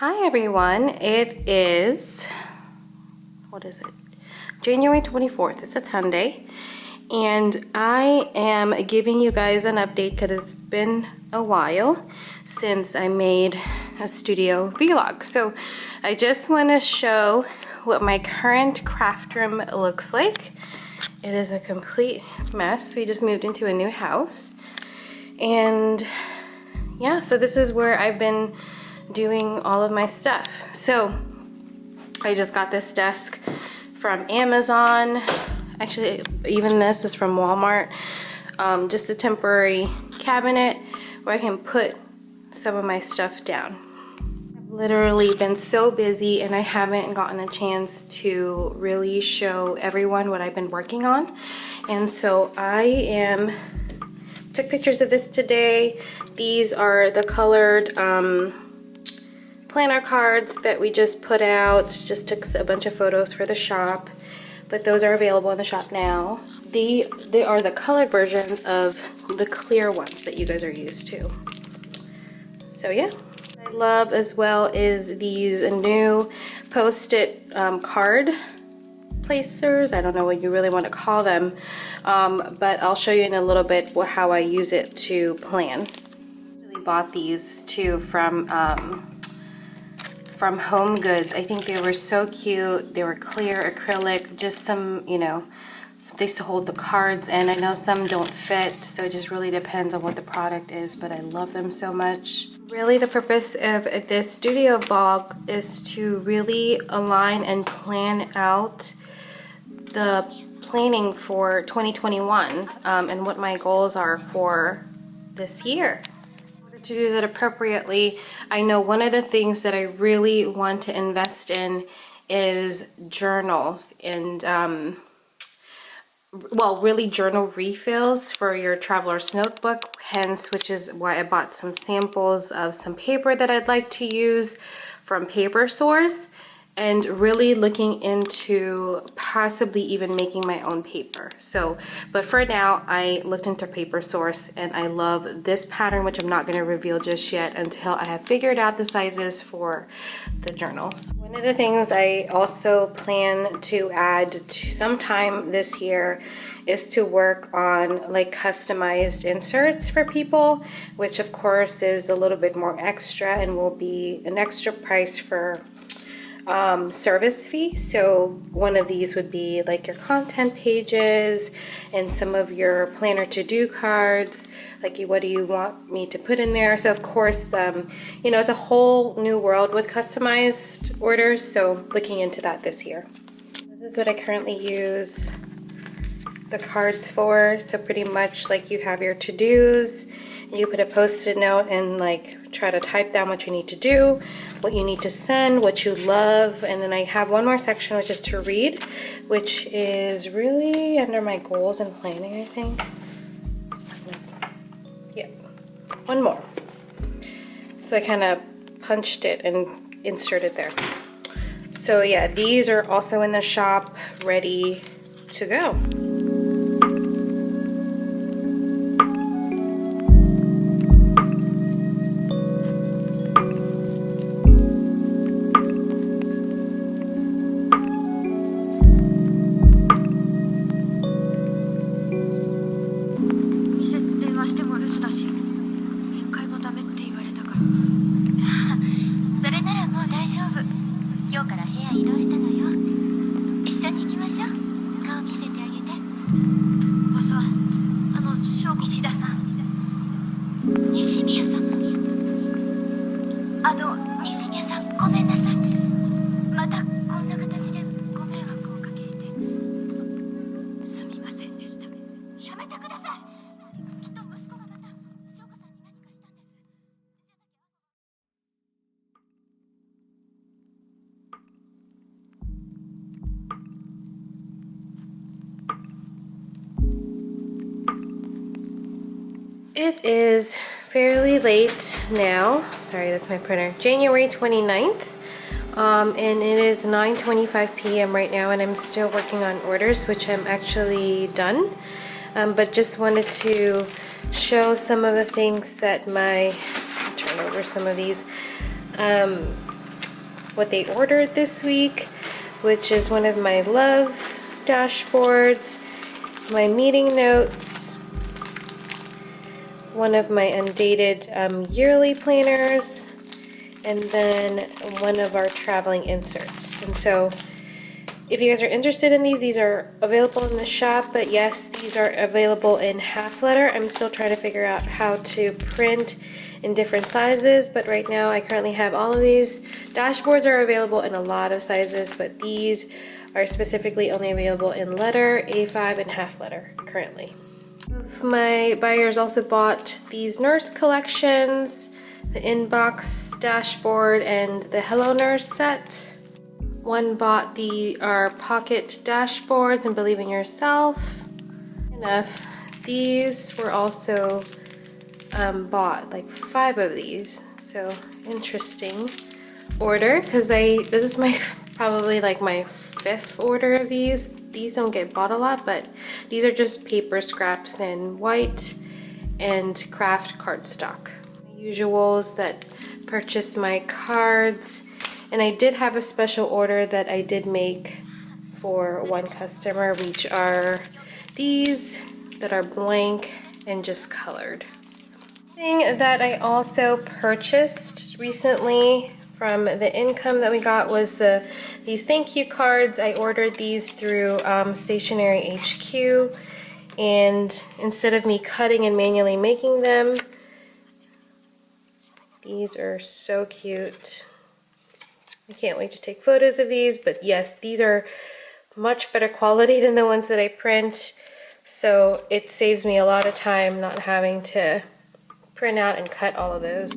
Hi everyone, it is, what is it? January 24th, it's a Sunday, and I am giving you guys an update because it's been a while since I made a studio vlog. So I just want to show what my current craft room looks like. It is a complete mess. We just moved into a new house, and yeah, so this is where I've been doing all of my stuff. So I just got this desk from Amazon. Actually, even this is from Walmart. Just a temporary cabinet where I can put some of my stuff down. I've literally been so busy and I haven't gotten a chance to really show everyone what I've been working on. And so I took pictures of this today. These are the colored planner cards that we just put out. Just took a bunch of photos for the shop, but those are available in the shop now. They are the colored versions of the clear ones that you guys are used to. So yeah, what I love as well is these new post-it card placers. I don't know what you really want to call them, but I'll show you in a little bit how I use it to plan. I really bought these too from Home Goods. I think they were so cute. They were clear acrylic, just some, you know, some things to hold the cards, and I know some don't fit, so it just really depends on what the product is, but I love them so much. Really, the purpose of this studio vlog is to really align and plan out the planning for 2021 and what my goals are for this year. To do that appropriately, I know one of the things that I really want to invest in is journals and well, really journal refills for your traveler's notebook, hence which is why I bought some samples of some paper that I'd like to use from Paper Source, and really looking into possibly even making my own paper. So, but for now, I looked into Paper Source and I love this pattern, which I'm not gonna reveal just yet until I have figured out the sizes for the journals. One of the things I also plan to add to sometime this year is to work on like customized inserts for people, which of course is a little bit more extra and will be an extra price for service fee. So one of these would be like your content pages and some of your planner to-do cards, like what do you want me to put in there. So of course, you know, it's a whole new world with customized orders, so looking into that this year. This is what I currently use the cards for. So pretty much like you have your to-dos, you put a post-it note and like try to type down what you need to do, what you need to send, what you love, and then I have one more section which is to read, which is really under my goals and planning, I think. Yeah, one more. So I kind of punched it and inserted there. So yeah, these are also in the shop, ready to go. It is fairly late now. Sorry, that's my printer. January 29th. And it is 9:25 p.m. right now, and I'm still working on orders, which I'm actually done. But just wanted to show some of the things that turn over some of these. what they ordered this week, which is one of my love dashboards, my meeting notes, one of my undated yearly planners, and then one of our traveling inserts. And so if you guys are interested in these are available in the shop, but yes, these are available in half letter. I'm still trying to figure out how to print in different sizes, but right now I currently have all of these. Dashboards are available in a lot of sizes, but these are specifically only available in letter, A5, and half letter currently. My buyers also bought these nurse collections, the inbox dashboard, and the Hello Nurse set. One bought our pocket dashboards and Believe in Yourself. Enough. These were also bought, like 5 of these. So interesting order, because this is my probably like my 5th order of these. These don't get bought a lot, but these are just paper scraps in white and craft cardstock. Usuals that purchased my cards. And I did have a special order that I did make for one customer, which are these that are blank and just colored. Thing that I also purchased recently from the income that we got was these thank you cards. I ordered these through Stationery HQ, and instead of me cutting and manually making them, these are so cute. I can't wait to take photos of these, but yes, these are much better quality than the ones that I print, so it saves me a lot of time not having to print out and cut all of those.